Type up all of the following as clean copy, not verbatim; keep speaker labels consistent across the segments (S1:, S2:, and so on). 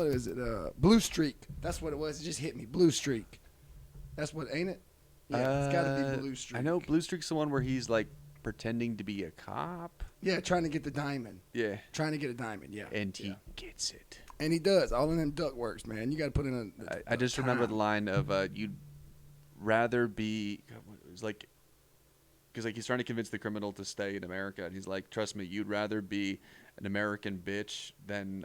S1: what is it? Blue Streak. That's what it was. It just hit me. Blue Streak. That's what, ain't it? Yeah, it's got to be Blue Streak.
S2: I know Blue Streak's the one where he's like pretending to be a cop.
S1: Yeah, trying to get the diamond.
S2: Yeah.
S1: Trying to get a diamond, yeah.
S2: And he gets it.
S1: And he does. All in them duck works, man. You got to put in
S2: I just remember the line of you'd rather be it was like because like he's trying to convince the criminal to stay in America, and he's like, trust me, you'd rather be an American bitch than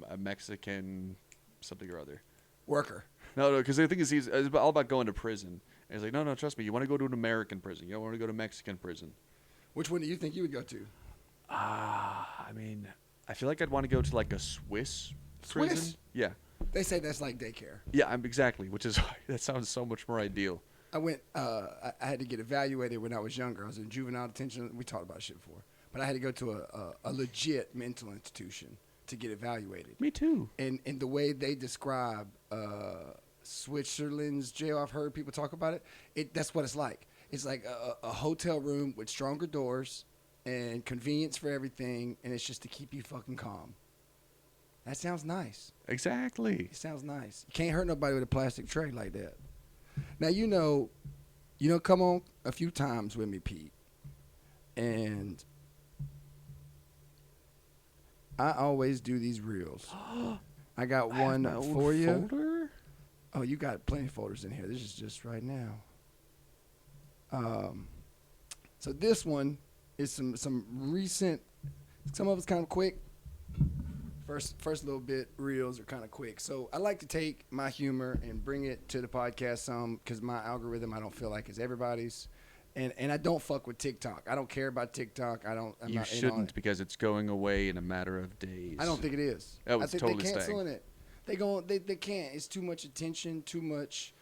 S2: a Mexican something or other
S1: worker.
S2: No, because the thing is it's all about going to prison. And he's like, no, trust me, you want to go to an American prison, you don't want to go to Mexican prison.
S1: Which one do you think you would go to?
S2: I mean, I feel like I'd want to go to like a Swiss prison. Yeah.
S1: They say that's like daycare.
S2: Yeah, exactly, which is that sounds so much more ideal.
S1: I went. I had to get evaluated when I was younger. I was in juvenile detention. We talked about shit before, but I had to go to a legit mental institution to get evaluated.
S2: Me too.
S1: And the way they describe Switzerland's jail, I've heard people talk about it. That's what it's like. It's like a hotel room with stronger doors and convenience for everything, and it's just to keep you fucking calm. That sounds nice.
S2: Exactly.
S1: It sounds nice. You can't hurt nobody with a plastic tray like that. Now, you know, come on a few times with me, Pete. And I always do these reels. I got one for you.
S2: Folder?
S1: Oh, you got plenty of folders in here. This is just right now. So this one is some recent, some of it's kind of quick. First little bit reels are kind of quick. So I like to take my humor and bring it to the podcast some because my algorithm I don't feel like is everybody's. And I don't fuck with TikTok. I don't care about TikTok.
S2: You shouldn't because it's going away in a matter of days.
S1: I don't think it is.
S2: Oh,
S1: I
S2: it's
S1: think
S2: totally
S1: they're canceling
S2: staying.
S1: it. They can't. It's too much attention, too much.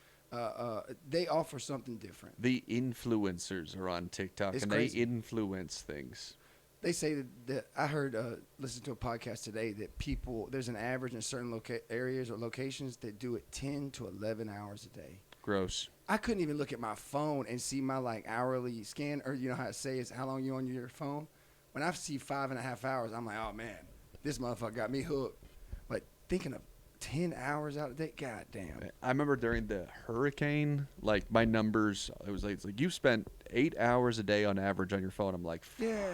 S1: They offer something different.
S2: The influencers are on TikTok,
S1: It's
S2: and
S1: crazy.
S2: they influence things.
S1: They say that I heard, listen to a podcast today that people, there's an average in certain areas or locations that do it 10 to 11 hours a day.
S2: Gross.
S1: I couldn't even look at my phone and see my like hourly scan, or you know how it says how long you on your phone. When I see 5.5 hours, I'm like, oh man, this motherfucker got me hooked. But thinking of 10 hours out a day, god damn.
S2: I remember during the hurricane, like my numbers, it's like you spent 8 hours a day on average on your phone. I'm like, fuck.
S1: Yeah,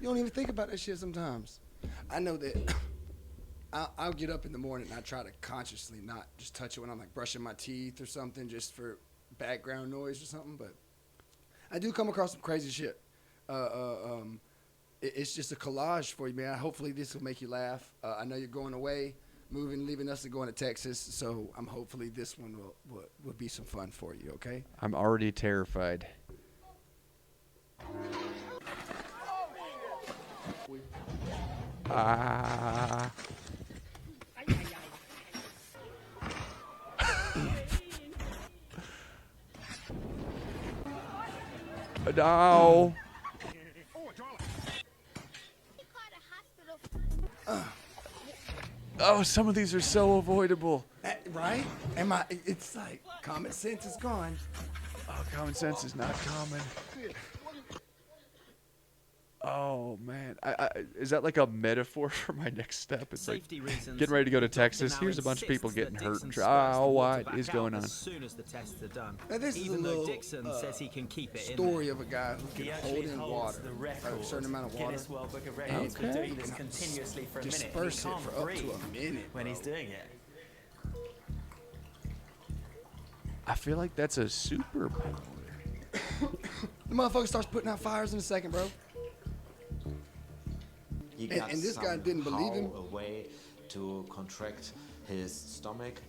S1: you don't even think about that shit sometimes. I know that I'll get up in the morning and I try to consciously not just touch it when I'm like brushing my teeth or something just for background noise or something, but I do come across some crazy shit. It's just a collage for you, man. Hopefully this will make you laugh. I know you're going away, leaving us and going to Texas, so hopefully this one will be some fun for you, okay?
S2: I'm already terrified. No. Oh, some of these are so avoidable.
S1: Right? It's like common sense is gone.
S2: Oh, common sense is not common. Oh, man. Is that like a metaphor for my next step? It's
S3: Safety
S2: like
S3: reasons,
S2: getting ready to go to
S3: the doctor
S2: Texas.
S3: now
S2: Here's a bunch of people
S3: insists
S2: getting
S3: that
S2: hurt.
S3: Dixon squirts the water
S2: What
S3: back
S2: is
S3: out going on? As soon as the tests are done.
S1: Now, this is
S3: Even
S1: a
S3: though
S1: little
S3: Dixon says he can keep it
S1: story
S3: in
S1: of a guy who
S3: He
S1: can
S3: actually
S1: hold in
S3: holds
S1: water,
S3: the
S1: a
S3: record.
S1: certain amount of water,
S3: Guinness World Book of
S1: and
S3: Records for
S1: he
S3: doing
S1: can
S3: this continuously for a minute. He
S1: disperse it
S3: can't
S1: for up
S3: breathe
S1: to a minute
S3: when he's doing it.
S2: I feel like that's a superpower.
S1: The motherfucker starts putting out fires in a second, bro. And this guy didn't believe him.
S4: A way to contract his stomach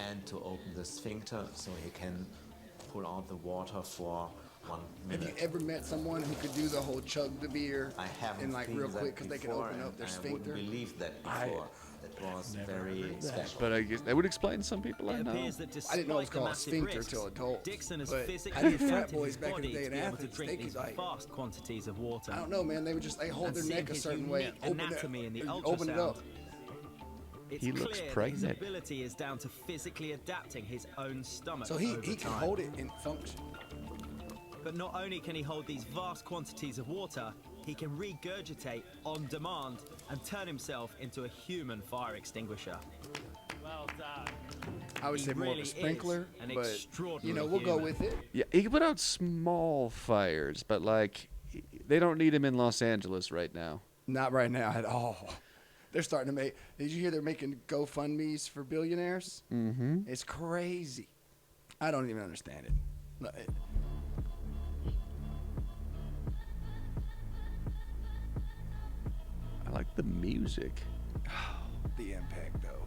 S4: and to open the sphincter so he can pull out the water for 1
S1: Have
S4: minute.
S1: you ever met someone who could do the whole chug the beer
S4: I haven't
S1: and like
S4: seen
S1: real
S4: that
S1: quick because they can
S4: before,
S1: open up their
S4: and
S1: sphincter?
S4: I wouldn't believe that before. That was very special.
S2: But I guess that would explain to some people I
S3: It
S2: know.
S3: appears that
S1: I didn't know it was
S3: despite the
S1: called
S3: massive
S1: sphincter
S3: risks,
S1: till adult.
S3: Dixon has
S1: but
S3: physically
S1: I knew frat
S3: adapted
S1: boys
S3: his
S1: back in the
S3: body
S1: day
S3: to
S1: in
S3: be able to
S1: Athens.
S3: drink
S1: They
S3: these
S1: could like,
S3: vast quantities of water.
S1: I don't know, man. They would just hold
S3: And
S1: their
S3: seeing
S1: neck a
S3: his
S1: certain way,
S3: unique
S1: open
S3: anatomy in the
S1: it, open it up.
S3: ultrasound, It's
S2: He looks
S3: clear that
S2: pregnant.
S3: his ability is down to physically adapting his own stomach.
S1: So he
S3: over
S1: can
S3: time.
S1: hold it and function.
S3: But not only can he hold these vast quantities of water, he can regurgitate on demand and turn himself into a human fire extinguisher. Well done.
S1: I would
S3: He
S1: say more of
S3: really
S1: a
S3: is
S1: sprinkler,
S3: an
S1: but
S3: extraordinary
S1: we'll go
S3: human.
S1: with it.
S2: Yeah, he can put out small fires, but like they don't need him in Los Angeles right now.
S1: Not right now at all. They're starting to make. Did you hear they're making GoFundMe's for billionaires?
S2: Mm-hmm.
S1: It's crazy. I don't even understand it. Look,
S2: I like the music.
S1: the impact, though.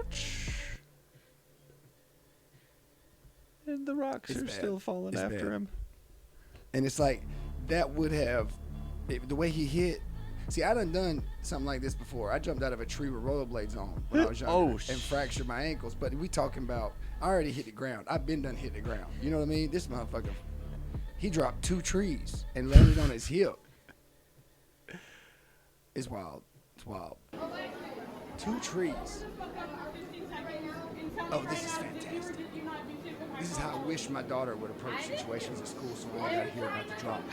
S2: Ouch. And the rocks
S1: It's
S2: are
S1: bad.
S2: still falling
S1: It's
S2: after
S1: bad.
S2: him.
S1: And it's like that would have the way he hit. See, I done something like this before. I jumped out of a tree with rollerblades on when I was younger
S2: Oh,
S1: and fractured my ankles. But we talking about I already hit the ground. I've been done hit the ground. You know what I mean? This motherfucker, he dropped 2 trees and landed on his hip. It's wild. It's wild. 2 trees. Oh, this is fantastic. This is how I wish my daughter would approach situations at school so when I got to hear about the drama.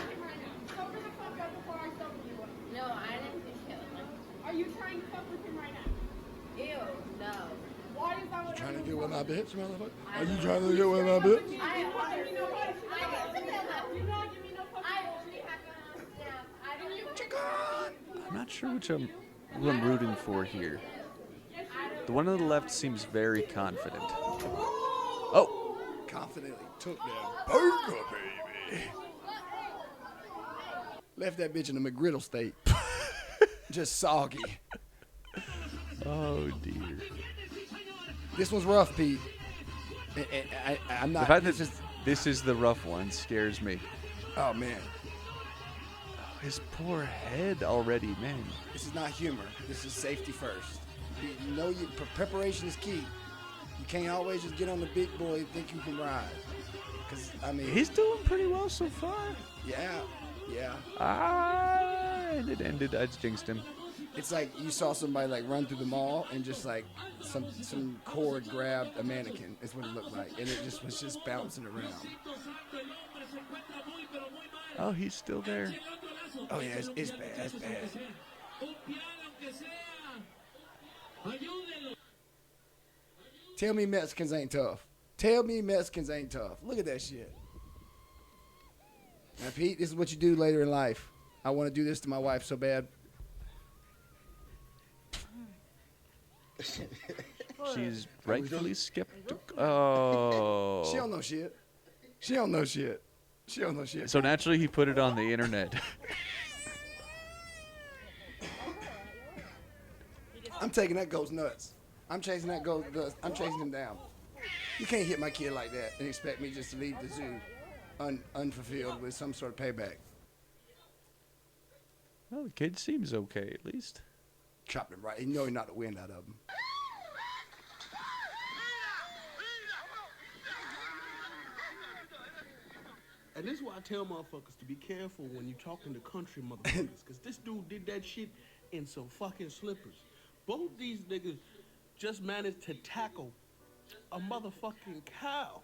S5: No, I didn't think it.
S6: Are you trying to fuck with him right now?
S5: Ew, no.
S6: Why is that what
S1: Trying to get with my bitch, motherfucker? Are you trying to get with my bitch?
S5: I
S6: give me no fucks.
S5: I
S6: Do not give me no fucks.
S5: I only have I don't even
S2: I'm not sure who I'm rooting for here. The one on the left seems very confident. Oh,
S1: Confidently took that burger, baby. Left that bitch in a McGriddle state. Just soggy.
S2: oh dear.
S1: This one's rough, Pete. I'm
S2: The
S1: not.
S2: fact that this is the rough one scares me.
S1: Oh, man.
S2: Oh, his poor head already, man.
S1: This is not humor. This is safety first. You know, preparation is key. You can't always just get on the big boy and think you can ride. Because, I mean.
S2: He's doing pretty well so far.
S1: Yeah.
S2: And it ended. I just jinxed him.
S1: It's like you saw somebody like run through the mall and just like some cord grabbed a mannequin. Is what it looked like, and it just was just bouncing around.
S2: Oh, he's still there.
S1: Oh yeah, it's bad. It's bad. Tell me Mexicans ain't tough. Tell me Mexicans ain't tough. Look at that shit. Now, Pete, this is what you do later in life. I want to do this to my wife so bad.
S2: She's rightfully skeptical. Oh.
S1: She don't know shit. She don't know shit. She don't know shit.
S2: So naturally, he put it on the internet.
S1: I'm taking that ghost nuts. I'm chasing that ghost nuts. I'm chasing him down. You can't hit my kid like that and expect me just to leave the zoo unfulfilled with some sort of payback.
S2: Well, the kid seems okay, at least.
S1: Chopped him right. You know he knocked the wind out of him.
S7: And this is why I tell motherfuckers to be careful when you talking to country motherfuckers, because this dude did that shit in some fucking slippers. Both these niggas just managed to tackle a motherfucking cow.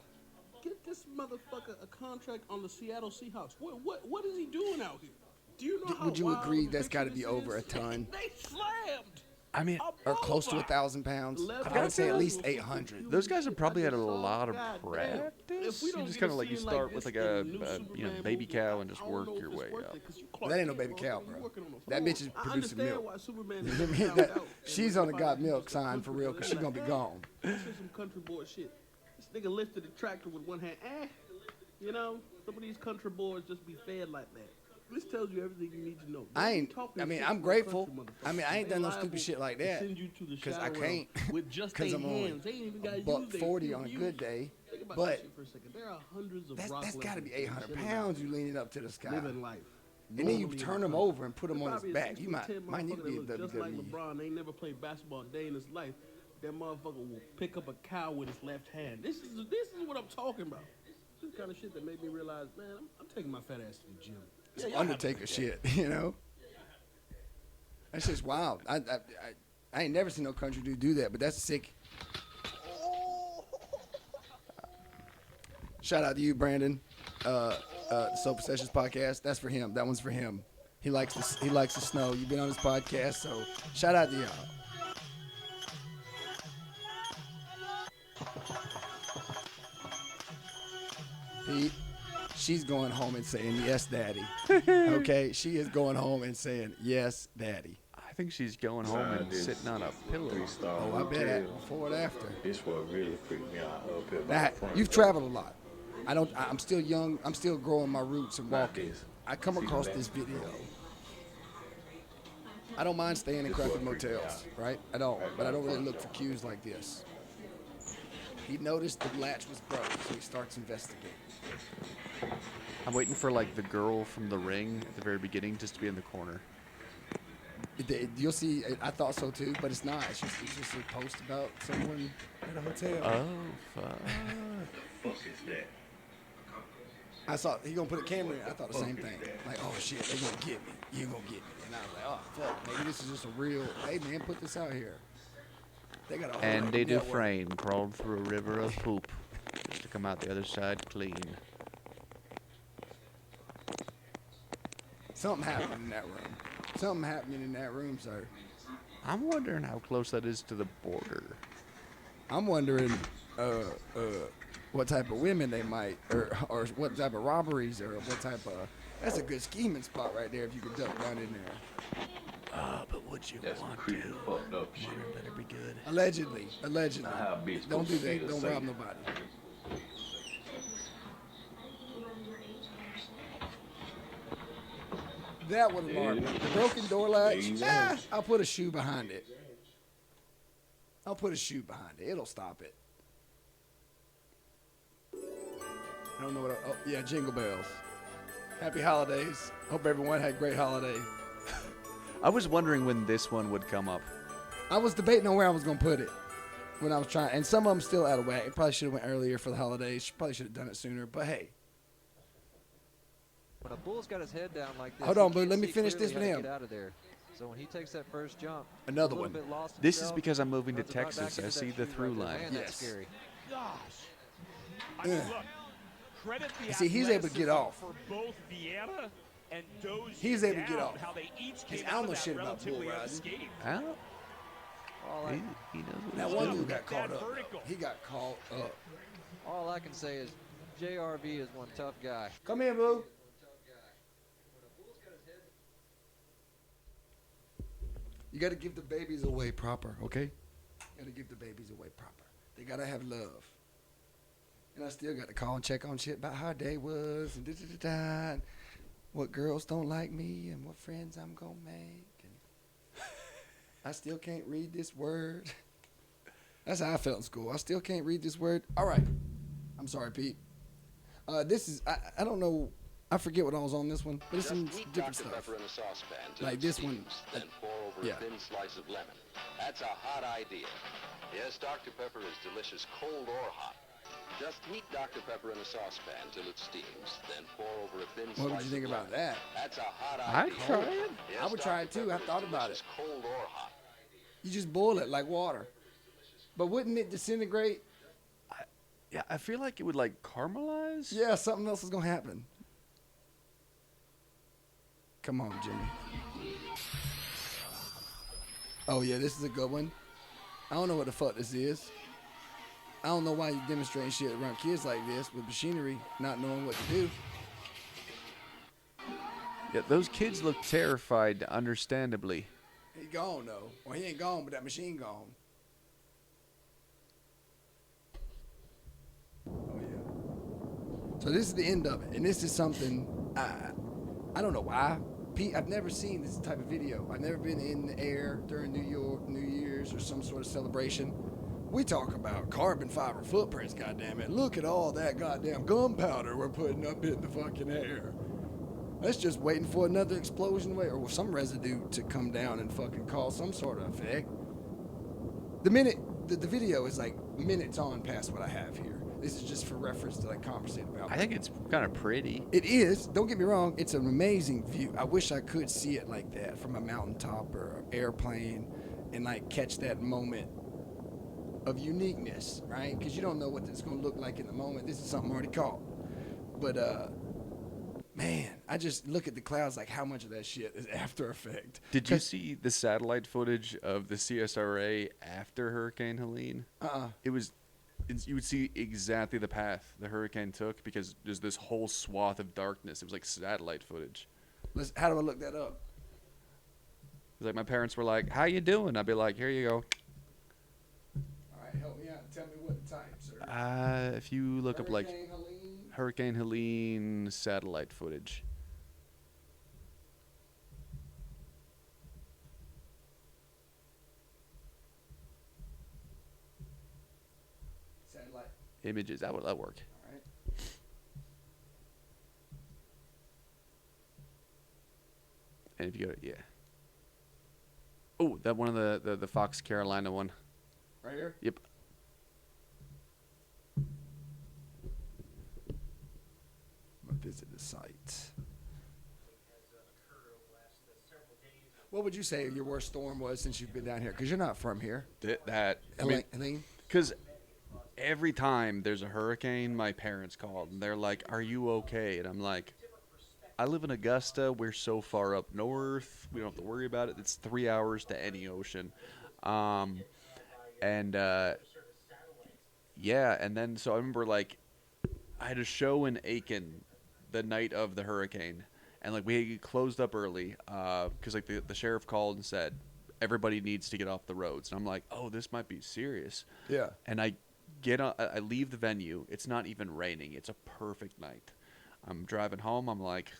S7: Get this motherfucker a contract on the Seattle Seahawks. What is he doing out here? Do you know how
S1: Would you
S7: wild
S1: agree
S7: of a
S1: that's
S7: picture
S1: got to be
S7: this
S1: over a
S7: is?
S1: ton?
S7: They slammed.
S2: I mean,
S1: Or close to
S7: bullseye.
S1: 1,000 pounds?
S7: Left
S1: I would say at
S7: hand
S1: least
S7: was
S1: 800.
S2: those guys have probably had a
S7: I just saw,
S2: lot of
S7: goddamn,
S2: practice.
S7: if we
S2: You
S7: don't
S2: just
S7: get
S2: kind
S7: a
S2: of like you
S7: scene
S2: start with
S7: this
S2: like
S7: in
S2: a,
S7: the new Superman
S2: baby
S7: movie,
S2: cow and just
S7: I don't
S2: work
S7: know
S2: your
S7: if it's
S2: way
S7: worth
S2: up.
S7: it, 'cause you Clark
S1: That ain't no
S7: Kent,
S1: baby cow,
S7: motherfucker, you
S1: bro.
S7: working on a
S1: That
S7: farm.
S1: bitch is
S7: I
S1: producing
S7: understand
S1: milk.
S7: why Superman
S1: You
S7: is
S1: know what I mean?
S7: found
S1: That-
S7: out, and
S1: she's
S7: when
S1: on the
S7: they
S1: got
S7: find out
S1: milk
S7: he's
S1: sign
S7: just
S1: for
S7: a
S1: real,
S7: country
S1: 'cause she
S7: boy.
S1: gonna be gone.
S7: This is some country boy shit. This nigga lifted the tractor with one hand. You know, some of these country boys just be fed like that. This tells you everything you need to know.
S1: I
S7: Don't be
S1: ain't.
S7: talking
S1: I mean,
S7: shit
S1: I'm
S7: to a
S1: grateful.
S7: country
S1: I mean, I ain't
S7: motherfucker.
S1: done no
S7: They
S1: stupid
S7: liable
S1: shit like
S7: to
S1: that.
S7: send you to the
S1: 'Cause I
S7: shadow realm
S1: can't.
S7: with just
S1: 'Cause
S7: their
S1: I'm on
S7: hands. They ain't even gotta use their
S1: $140 on a
S7: few
S1: good
S7: views.
S1: day.
S7: Think about
S1: But
S7: that shit for a second. There are hundreds of
S1: that's
S7: rock
S1: got to
S7: legends
S1: be
S7: that
S1: 800
S7: sit
S1: pounds
S7: around
S1: you leaning up to the sky.
S7: living life.
S1: And then you
S7: Normally
S1: turn
S7: in
S1: him
S7: the
S1: over and put him on
S7: Probably
S1: his
S7: a
S1: back.
S7: 6
S1: You
S7: foot
S1: might
S7: 10
S1: need to be a
S7: motherfucker that look just like
S1: WWE.
S7: LeBron. They ain't never played basketball a day in his life. That motherfucker will pick up a cow with his left hand. This is what I'm talking about. This kind of shit that made me realize, man, I'm taking my fat ass to the gym.
S1: It's
S7: Yeah, y'all have
S1: Undertaker
S7: a
S1: shit, you know? That's just wild. I ain't never seen no country dude do that, but that's sick. Shout out to you, Brandon. So Sessions podcast. That's for him. That one's for him. He likes the snow. You've been on his podcast, so shout out to y'all. Pete, she's going home and saying yes, daddy. Okay, she is going home and saying yes, daddy.
S2: I think she's going home and sitting on a pillow.
S1: Oh, I bet before and after.
S8: This what really freaked me out up here.
S1: Now, you've traveled a lot. I'm still young. I'm still growing my roots and walking. I come across this video. I don't mind staying in crappy motels, right? I don't, but I don't really look for cues like this. He noticed the latch was broke, so he starts investigating.
S2: I'm waiting for like the girl from The Ring at the very beginning just to be in the corner.
S1: You'll see. I thought so too, but it's not. It's just a post about someone at a hotel.
S2: Oh, fuck.
S8: Fuck is that?
S1: I saw he gonna put a camera in. I thought the same thing. Like, oh shit, they gonna get me. You gonna get me. And I was like, oh fuck, maybe this is just a real. Hey man, put this out here. They got a whole
S2: Andy
S1: network.
S2: Dufresne crawled through a river of poop just to come out the other side clean.
S1: Something happened in that room. Something happening in that room, sir.
S2: I'm wondering how close that is to the border.
S1: I'm wondering what type of women they might, or what type of robberies, or what type of. That's a good scheming spot right there if you could duck down in there.
S2: But would you
S8: That's some
S2: want
S8: creepy
S2: to?
S8: fucked up shit.
S2: Murder better be good.
S1: Allegedly.
S8: How a bitch
S1: Don't do
S8: supposed to
S1: that.
S8: feel
S1: Don't
S8: safe.
S1: rob nobody. That would alarm me. The broken door latch. I'll put a shoe behind it. I'll put a shoe behind it. It'll stop it. I don't know what. Oh, yeah, jingle bells. Happy holidays. Hope everyone had a great holiday.
S2: I was wondering when this one would come up.
S1: I was debating on where I was gonna put it when I was trying, and some of them still out of whack. It probably should have went earlier for the holidays. Probably should have done it sooner. But hey,
S9: When a bull's got his head down like this,
S1: Hold
S9: he
S1: on, Blue,
S9: can't
S1: let me
S9: see
S1: finish
S9: clearly
S1: this
S9: how to
S1: for him.
S9: get out of there. So when he takes that first jump,
S1: Another
S9: a little
S1: one.
S9: bit lost
S2: This is
S9: himself,
S2: because I'm moving to
S9: runs right back
S2: Texas. I
S9: into
S2: see
S9: that
S2: the
S9: tree
S2: through
S9: right there.
S1: Oh,
S2: line.
S9: Man, that's
S1: Yes.
S9: scary.
S10: Gosh. I mean, look, credit the
S1: See, he's able to get
S10: athleticism
S1: off.
S10: for both Vieira and Dozier
S1: He's able to get
S10: down,
S1: off.
S10: How they each
S1: Because
S10: came
S1: I don't
S10: out
S1: know
S10: of
S1: shit
S10: that
S1: about bull
S10: relatively
S1: riding.
S10: unscathed.
S2: Huh?
S9: All
S2: He
S9: I,
S2: knows what
S1: That
S2: he's
S1: one
S2: doing.
S1: dude got caught
S10: That
S1: up.
S10: vertical.
S1: He got caught up.
S9: all I can say is JRV is one tough guy.
S1: Come here, Boo. You got to give the babies away proper, okay? You got to give the babies away proper. They got to have love. And I still got to call and check on shit about how day was and da-da-da-da, and what girls don't like me and what friends I'm going to make. And I still can't read this word. That's how I felt in school. I still can't read this word. All right. I'm sorry, Pete. This is, I don't know. I forget what I was on this one, but it's some different stuff.
S11: Pepper in a saucepan till
S1: Like
S11: it
S1: this one.
S11: steams, then pour over
S1: Yeah.
S11: a thin slice of lemon. That's a hot idea. Yes, Dr. Pepper is delicious cold or hot. Just heat Dr. Pepper in a saucepan till it steams, then pour over a thin slice
S1: What would you think
S11: of
S1: about
S11: lemon.
S1: that?
S11: That's a hot
S2: I'd
S11: idea.
S2: try it.
S11: Yes,
S1: I would try
S11: Dr.
S1: it too. I
S11: Pepper is
S1: thought about
S11: delicious cold or hot.
S1: You just boil it like water. But wouldn't it disintegrate?
S2: Yeah, I feel like it would like caramelize.
S1: Yeah, something else is going to happen. Come on, Jimmy. Oh, yeah, this is a good one. I don't know what the fuck this is. I don't know why you demonstrating shit around kids like this with machinery, not knowing what to do.
S2: Yeah, those kids look terrified, understandably.
S1: He gone, though. Well, he ain't gone, but that machine gone. Oh, yeah. So this is the end of it. And this is something, I don't know why. Pete, I've never seen this type of video. I've never been in the air during New Year's or some sort of celebration. We talk about carbon fiber footprints, goddammit. Look at all that goddamn gunpowder we're putting up in the fucking air. That's just waiting for another explosion or some residue to come down and fucking cause some sort of effect. The video is like minutes on past what I have here. This is just for reference to like conversate about.
S2: I think it's kind of pretty.
S1: It is. Don't get me wrong. It's an amazing view. I wish I could see it like that from a mountaintop or an airplane and like catch that moment of uniqueness, right? Because you don't know what it's going to look like in the moment. This is something already caught. But, man, I just look at the clouds like how much of that shit is after effect.
S2: Did you see the satellite footage of the CSRA after Hurricane Helene? You would see exactly the path the hurricane took because there's this whole swath of darkness. It was like satellite footage.
S1: How do I look that up?
S2: It's like my parents were like, "How you doing?" I'd be like, "Here you go."
S1: All right, help me out and tell me what to type, sir.
S2: If you look up like
S1: Hurricane Helene.
S2: Hurricane Helene satellite footage.
S1: Satellite.
S2: Images, that would work.
S1: All right.
S2: And if you go, yeah. Oh, that one of the Fox Carolina one.
S1: Right here?
S2: Yep.
S1: I'm going to visit the site. What would you say your worst storm was since you've been down here? Because you're not from here. Helene?
S2: Because every time there's a hurricane, my parents called and they're like, "Are you okay?" And I'm like, "I live in Augusta. We're so far up north. We don't have to worry about it. It's 3 hours to any ocean." Yeah, and then so I remember like I had a show in Aiken the night of the hurricane, and like we closed up early because like the sheriff called and said everybody needs to get off the roads, and I'm like, "Oh, this might be serious."
S1: Yeah.
S2: And I leave the venue. It's not even raining. It's a perfect night. I'm driving home. I'm like,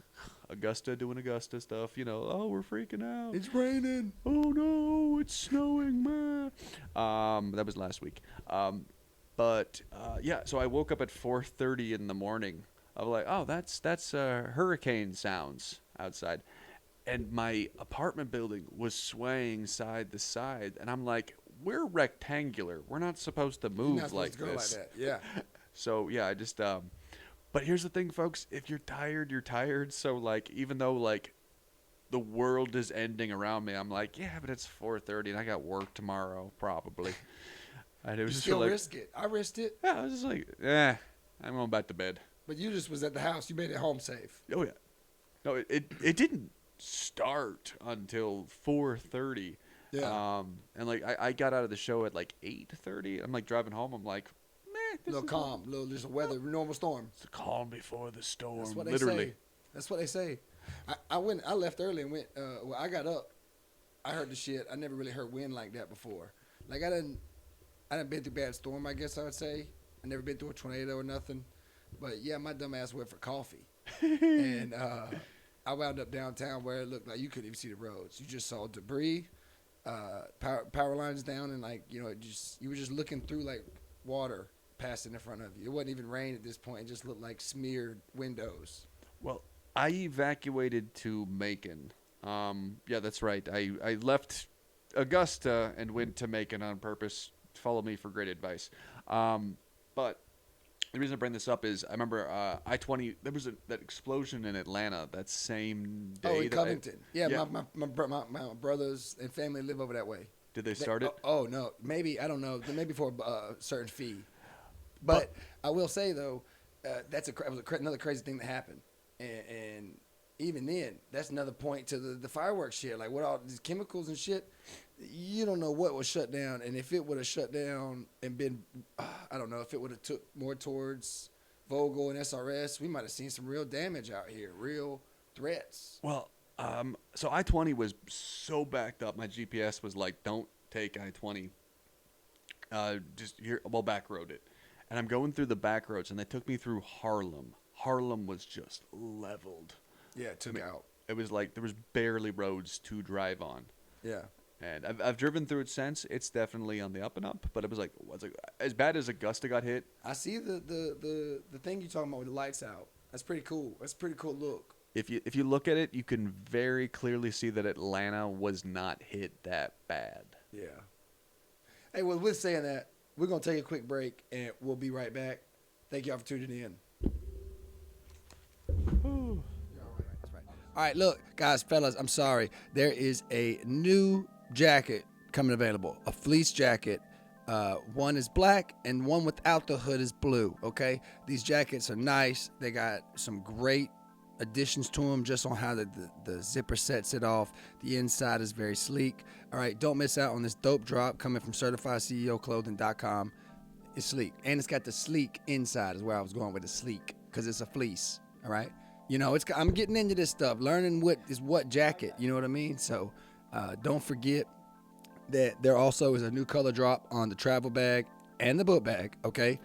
S2: Augusta doing Augusta stuff. You know, oh, we're freaking out.
S1: It's raining.
S2: Oh no, it's snowing, man. That was last week. Yeah. So I woke up at 4:30 in the morning. I was like, oh, that's hurricane sounds outside, and my apartment building was swaying side to side, and I'm like, we're rectangular. We're not supposed to move
S1: You're not supposed
S2: like
S1: to go
S2: this.
S1: like that. Yeah.
S2: So yeah, I just but here's the thing, folks. If you're tired, you're tired. So like, even though like the world is ending around me, I'm like, yeah, but it's 4:30 and I got work tomorrow probably. And it was
S1: You
S2: just
S1: still
S2: like,
S1: risk it. I risked it.
S2: yeah, I was just like, I'm going back to bed.
S1: But you just was at the house. You made it home safe.
S2: Oh yeah. No, it didn't start until 4:30.
S1: Yeah.
S2: And like I got out of the show at like 8:30. I'm like driving home. I'm like,
S1: A little calm, little just a weather, normal storm.
S2: It's the calm before the storm.
S1: That's what they
S2: literally.
S1: say. That's what they say. I left early and went. Well, I got up. I heard the shit. I never really heard wind like that before. Like I didn't been through bad storm. I guess I would say. I never been through a tornado or nothing. But yeah, my dumb ass went for coffee, and I wound up downtown where it looked like you couldn't even see the roads. You just saw debris, power lines down, and like you were just looking through like water passing in front of you. It wasn't even rain at this point. It just looked like smeared windows.
S2: Well, I evacuated to Macon. Yeah, that's right. I left Augusta and went to Macon on purpose. Follow me for great advice. But the reason I bring this up is I remember I-20. There was that explosion in Atlanta that same day.
S1: Oh, in Covington. My brothers and family live over that way.
S2: Did they start it?
S1: Oh no, maybe I don't know. Maybe for a certain fee. But I will say though, that was another crazy thing that happened, and even then, that's another point to the fireworks shit. Like what all these chemicals and shit, you don't know what was shut down, and if it would have shut down and been, I don't know, if it would have took more towards Vogel and SRS, we might have seen some real damage out here, real threats.
S2: Well, so I-20 was so backed up, my GPS was like, don't take I-20. Just here, well, back road it. And I'm going through the back roads, and they took me through Harlem. Harlem was just leveled.
S1: Yeah, it took out.
S2: It was like there was barely roads to drive on.
S1: Yeah.
S2: And I've driven through it since. It's definitely on the up and up. But it was like as bad as Augusta got hit.
S1: I see the thing you're talking about with the lights out. That's pretty cool. That's a pretty cool look.
S2: If you look at it, you can very clearly see that Atlanta was not hit that bad.
S1: Yeah. Hey, well, with saying that, we're going to take a quick break, and we'll be right back. Thank y'all for tuning in. All right, look, guys, fellas, I'm sorry. There is a new jacket coming available, a fleece jacket. One is black, and one without the hood is blue, okay? These jackets are nice. They got some great additions to them just on how the zipper sets it off. The inside is very sleek. All right, don't miss out on this dope drop coming from CertifiedCEOClothing.com. It's sleek, and it's got the sleek inside is where I was going with the sleek, because it's a fleece. All right, you know, I'm getting into this stuff, learning what is what jacket. You know what I mean? So don't forget that there also is a new color drop on the travel bag and the book bag. Okay,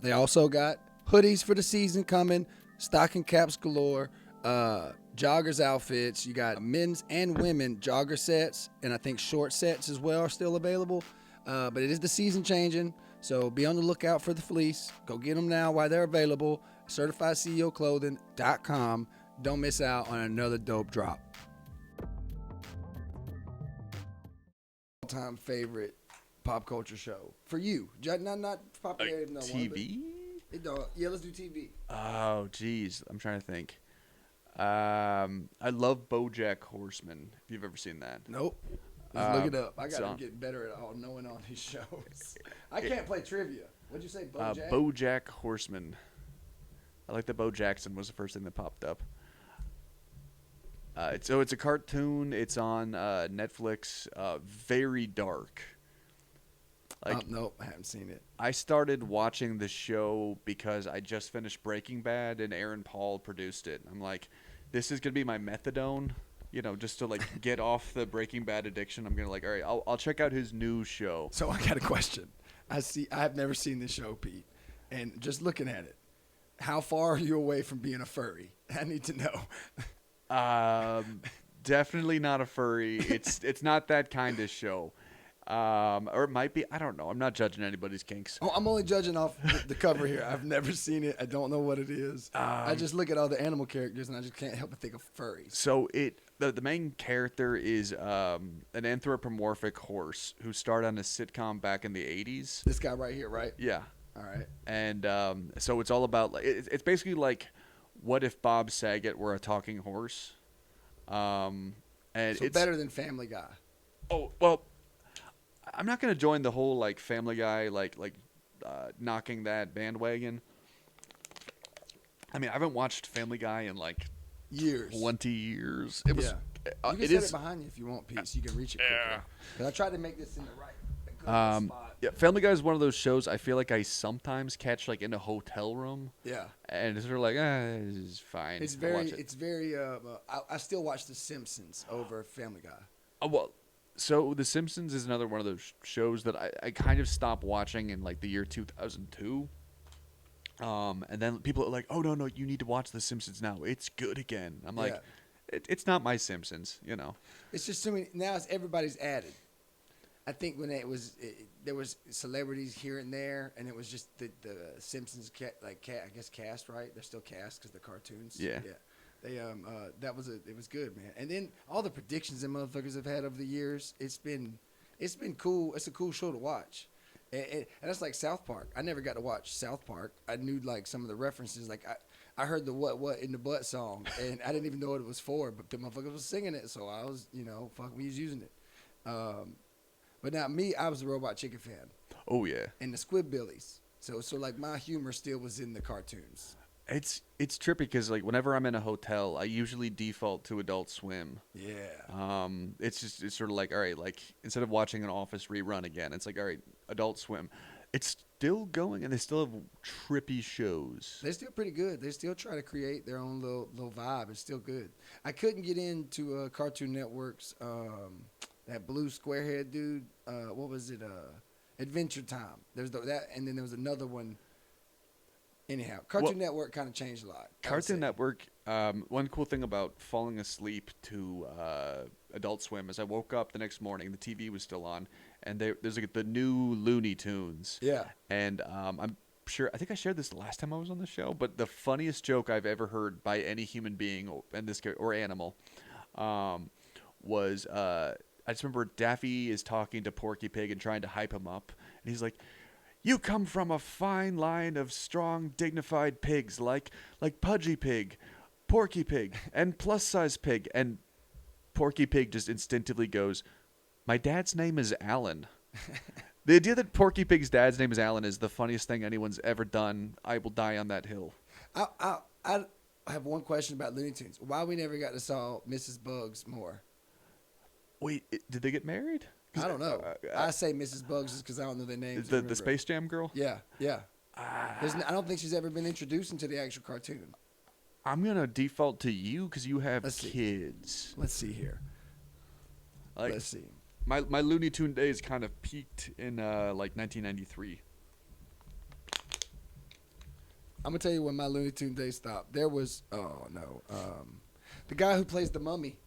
S1: they also got hoodies for the season coming, stocking caps galore, joggers outfits. You got men's and women jogger sets, and I think short sets as well are still available. But it is the season changing, so be on the lookout for the fleece. Go get them now while they're available. CertifiedCEOClothing.com. Don't miss out on another dope drop. All-time favorite pop culture show for you? Not popularity. No
S2: TV?
S1: Yeah, let's do TV.
S2: Oh, geez. I'm trying to think. I love BoJack Horseman. If you've ever seen that.
S1: Nope. Let's look it up. I gotta get better at all knowing all these shows. I can't play trivia. What'd you say, BoJack?
S2: BoJack Horseman. I like that Bo Jackson was the first thing that popped up. It's a cartoon. It's on Netflix. Very dark.
S1: Nope, I haven't seen it.
S2: I started watching the show because I just finished Breaking Bad and Aaron Paul produced it. I'm like, this is gonna be my methadone, you know, just to like get off the Breaking Bad addiction. I'm gonna like, all right, I'll check out his new show.
S1: So I got a question. I have never seen this show, Pete, and just looking at it, how far are you away from being a furry? I need to know.
S2: Definitely not a furry. It's not that kind of show. Or it might be. I don't know. I'm not judging anybody's kinks.
S1: Oh, I'm only judging off the cover here. I've never seen it. I don't know what it is. I just look at all the animal characters and I just can't help but think of furries.
S2: So the main character is an anthropomorphic horse who starred on a sitcom back in the 80s.
S1: This guy right here, right?
S2: Yeah.
S1: All right.
S2: And so it's all about like it's basically like, what if Bob Saget were a talking horse? And
S1: so it's better than Family Guy.
S2: Oh well. I'm not gonna join the whole like Family Guy like knocking that bandwagon. I mean, I haven't watched Family Guy in like
S1: years,
S2: 20 years. It was.
S1: Yeah. You can set it behind you if you want, Pete, so you can reach it quicker. Because I tried to make this in the right spot.
S2: Yeah, Family Guy is one of those shows I feel like I sometimes catch like in a hotel room.
S1: Yeah.
S2: And it's sort of like, this is fine.
S1: It's very. I still watch The Simpsons over Family Guy.
S2: Oh well. So The Simpsons is another one of those shows that I kind of stopped watching in like the year 2002. And then people are like, oh, no, you need to watch The Simpsons now. It's good again. I'm like, it's not my Simpsons, you know.
S1: It's just too many. Now everybody's added. I think when there was celebrities here and there, and it was just the Simpsons, I guess cast, right? They're still cast because they're cartoons.
S2: Yeah.
S1: They it was good, man. And then all the predictions that motherfuckers have had over the years, it's been cool. It's a cool show to watch. And that's like South Park. I never got to watch South Park. I knew like some of the references. Like I heard the what in the butt song, and I didn't even know what it was for. But the motherfuckers was singing it, so I was fuck, we was using it. But now me, I was a Robot Chicken fan.
S2: Oh yeah.
S1: And the Squidbillies. So like my humor still was in the cartoons.
S2: It's trippy because like whenever I'm in a hotel, I usually default to Adult Swim.
S1: Yeah.
S2: It's sort of like, all right, like instead of watching an Office rerun again, it's like, all right, Adult Swim. It's still going, and they still have trippy shows.
S1: They're still pretty good. They still try to create their own little vibe. It's still good. I couldn't get into Cartoon Network's that blue squarehead dude. What was it? Adventure Time. There's that, and then there was another one. Anyhow, Cartoon Network kind of changed a lot.
S2: Cartoon Network, one cool thing about falling asleep to Adult Swim is I woke up the next morning, the TV was still on, and there's like the new Looney Tunes.
S1: Yeah.
S2: And I'm sure, I think I shared this the last time I was on the show, but the funniest joke I've ever heard by any human being or animal was I just remember Daffy is talking to Porky Pig and trying to hype him up, and he's like, "You come from a fine line of strong, dignified pigs like Pudgy Pig, Porky Pig, and plus-size pig." And Porky Pig just instinctively goes, "My dad's name is Alan." The idea that Porky Pig's dad's name is Alan is the funniest thing anyone's ever done. I will die on that hill.
S1: I have one question about Looney Tunes. Why we never got to saw Mrs. Bugs more?
S2: Wait, did they get married?
S1: I don't know. I say Mrs. Bugs just because I don't know their names.
S2: The Space Jam girl?
S1: Yeah. I don't think she's ever been introduced into the actual cartoon.
S2: I'm gonna default to you because you have
S1: Let's see.
S2: kids.
S1: Let's see here.
S2: Like,
S1: Let's see.
S2: My Looney Tune days kind of peaked in like 1993.
S1: I'm gonna tell you when my Looney Tune days stopped. There was the guy who plays the mummy.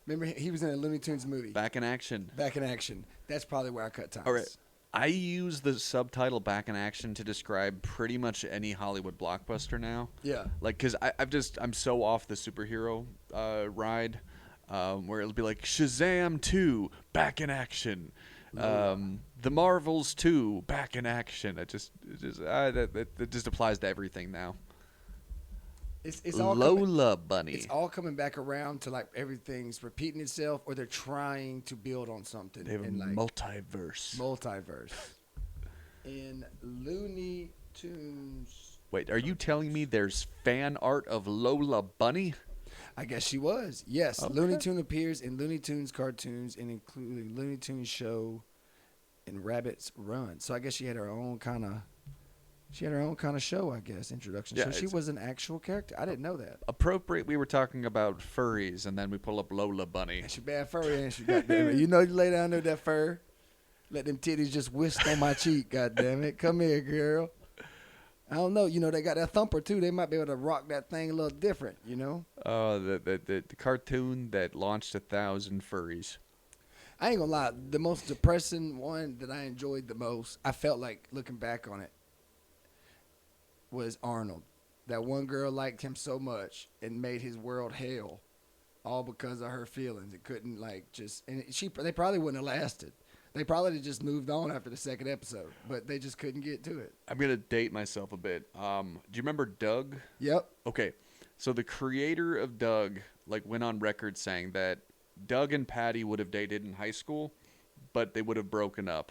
S1: Remember he was in a Looney Tunes movie.
S2: Back in Action.
S1: Back in Action. That's probably where I cut ties.
S2: All right. I use the subtitle Back in Action to describe pretty much any Hollywood blockbuster now.
S1: Yeah.
S2: Like, because I'm so off the superhero ride where it'll be like Shazam 2, Back in Action. The Marvels 2, Back in Action. It just applies to everything now.
S1: It's all
S2: Lola Bunny.
S1: It's all coming back around to like everything's repeating itself, or they're trying to build on something.
S2: They have a
S1: like
S2: multiverse.
S1: In Looney Tunes.
S2: Wait, are you telling me there's fan art of Lola Bunny?
S1: I guess she was. Yes,
S2: Okay.
S1: Looney Tune appears in Looney Tunes cartoons, and including Looney Tunes show and Rabbit's Run. So I guess she had her own kind of. She had her own kind of show, I guess, introduction.
S2: Yeah,
S1: so she was an actual character. I didn't know that.
S2: Appropriate. We were talking about furries, and then we pull up Lola Bunny.
S1: And she bad furry, ain't she? Goddamn it! You know you lay down there with that fur, let them titties just whisk on my cheek. Goddamn it! Come here, girl. I don't know. You know they got that thumper too. They might be able to rock that thing a little different. You know.
S2: Oh, the cartoon that launched 1,000 furries.
S1: I ain't gonna lie. The most depressing one that I enjoyed the most, I felt like looking back on it, was Arnold. That one girl liked him so much and made his world hell, all because of her feelings. It couldn't they probably wouldn't have lasted. They probably have just moved on after the second episode, but they just couldn't get to it.
S2: I'm gonna date myself a bit. Do you remember Doug?
S1: Yep.
S2: Okay, so the creator of Doug went on record saying that Doug and Patty would have dated in high school, but they would have broken up.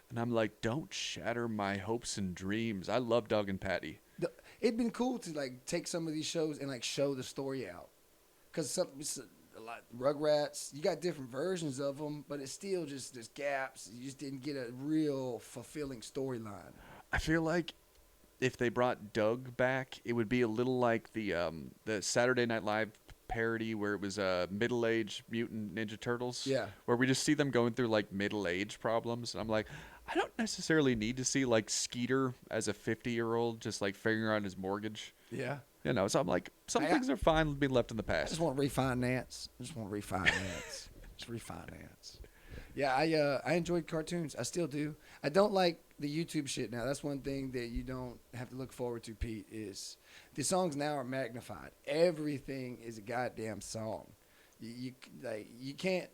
S2: And I'm like, don't shatter my hopes and dreams. I love Doug and Patty.
S1: It'd been cool to take some of these shows and show the story out, because a lot Rugrats, you got different versions of them, but it's still just there's gaps. You just didn't get a real fulfilling storyline.
S2: I feel like if they brought Doug back, it would be a little like the Saturday Night Live parody where it was middle-aged mutant Ninja Turtles.
S1: Yeah.
S2: Where we just see them going through middle-age problems. And I'm like, I don't necessarily need to see Skeeter as a 50-year-old just figuring out his mortgage.
S1: Yeah.
S2: You know, so I'm like, some things are fine being left in the
S1: I
S2: past.
S1: just want refinance. Just refinance. Yeah, I enjoyed cartoons. I still do. I don't like the YouTube shit now. That's one thing that you don't have to look forward to, Pete, is the songs now are magnified. Everything is a goddamn song. You can't.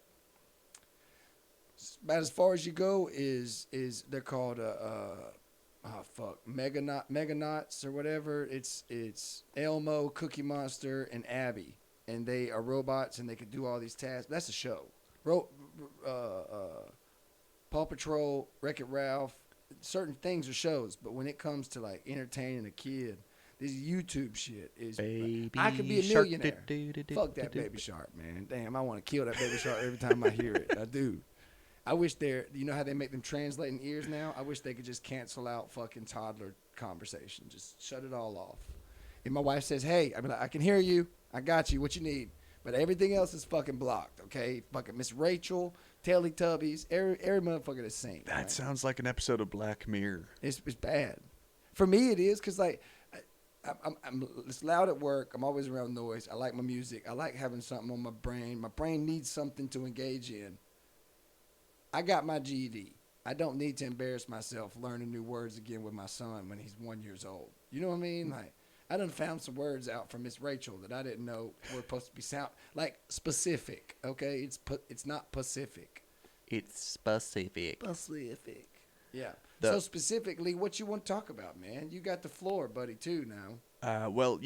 S1: About as far as you go is they're called Meganauts or whatever. It's Elmo, Cookie Monster, and Abby, and they are robots and they can do all these tasks. That's a show. Paw Patrol, Wreck-It Ralph, certain things are shows, but when it comes to entertaining a kid, this YouTube shit is.
S2: Baby
S1: I could be a
S2: Shark,
S1: millionaire. Fuck that
S2: do.
S1: Baby Shark, man. Damn, I want to kill that Baby Shark every time I hear it. I do. I wish you know how they make them translating ears now? I wish they could just cancel out fucking toddler conversation. Just shut it all off. If my wife says, hey, I can hear you. I got you. What you need? But everything else is fucking blocked, okay? Fucking Miss Rachel, Teletubbies, every motherfucker the same.
S2: That
S1: right?
S2: sounds like an episode of Black Mirror.
S1: It's bad. For me, it is because it's loud at work. I'm always around noise. I like my music. I like having something on my brain. My brain needs something to engage in. I got my GED. I don't need to embarrass myself learning new words again with my son when he's 1 year old. You know what I mean? I done found some words out from Miss Rachel that I didn't know were supposed to be specific. Okay, it's not Pacific.
S2: It's specific.
S1: Specific. Yeah. So specifically, what you want to talk about, man? You got the floor, buddy, too now.
S2: Well,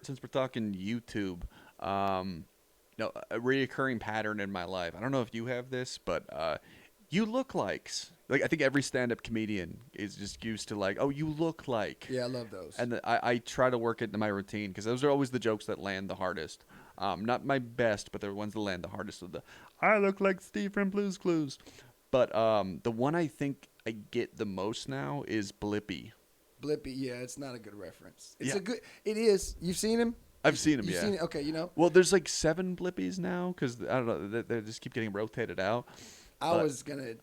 S2: since we're talking YouTube, a reoccurring pattern in my life. I don't know if you have this, but you look likes like I think every stand-up comedian is just used to like, oh, you look like.
S1: Yeah, I love those.
S2: And I try to work it into my routine because those are always the jokes that land the hardest. Not my best, but they're the ones that land the hardest. With the I look like Steve from Blue's Clues. But the one I think I get the most now is Blippy.
S1: Blippy, yeah, it's not a good reference. It's
S2: Yeah.
S1: a good. It is. You've seen him?
S2: I've seen him.
S1: You've
S2: Yeah.
S1: seen it? Okay, you know.
S2: Well, there's like 7 Blippies now because I don't know. They just keep getting rotated out.
S1: I was gonna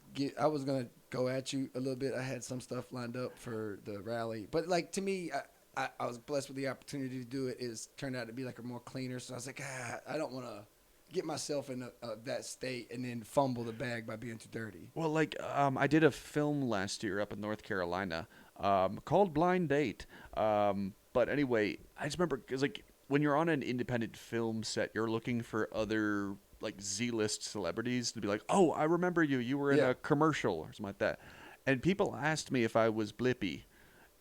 S1: go at you a little bit. I had some stuff lined up for the rally, but like to me, I was blessed with the opportunity to do it. Is turned out to be like a more cleaner. So I was like, I don't want to get myself in that state and then fumble the bag by being too dirty.
S2: Well, like I did a film last year up in North Carolina called Blind Date. But anyway, I just remember because like when you're on an independent film set, you're looking for other like Z-list celebrities to be like, oh, I remember you. You were in a commercial or something like that. And people asked me if I was Blippy.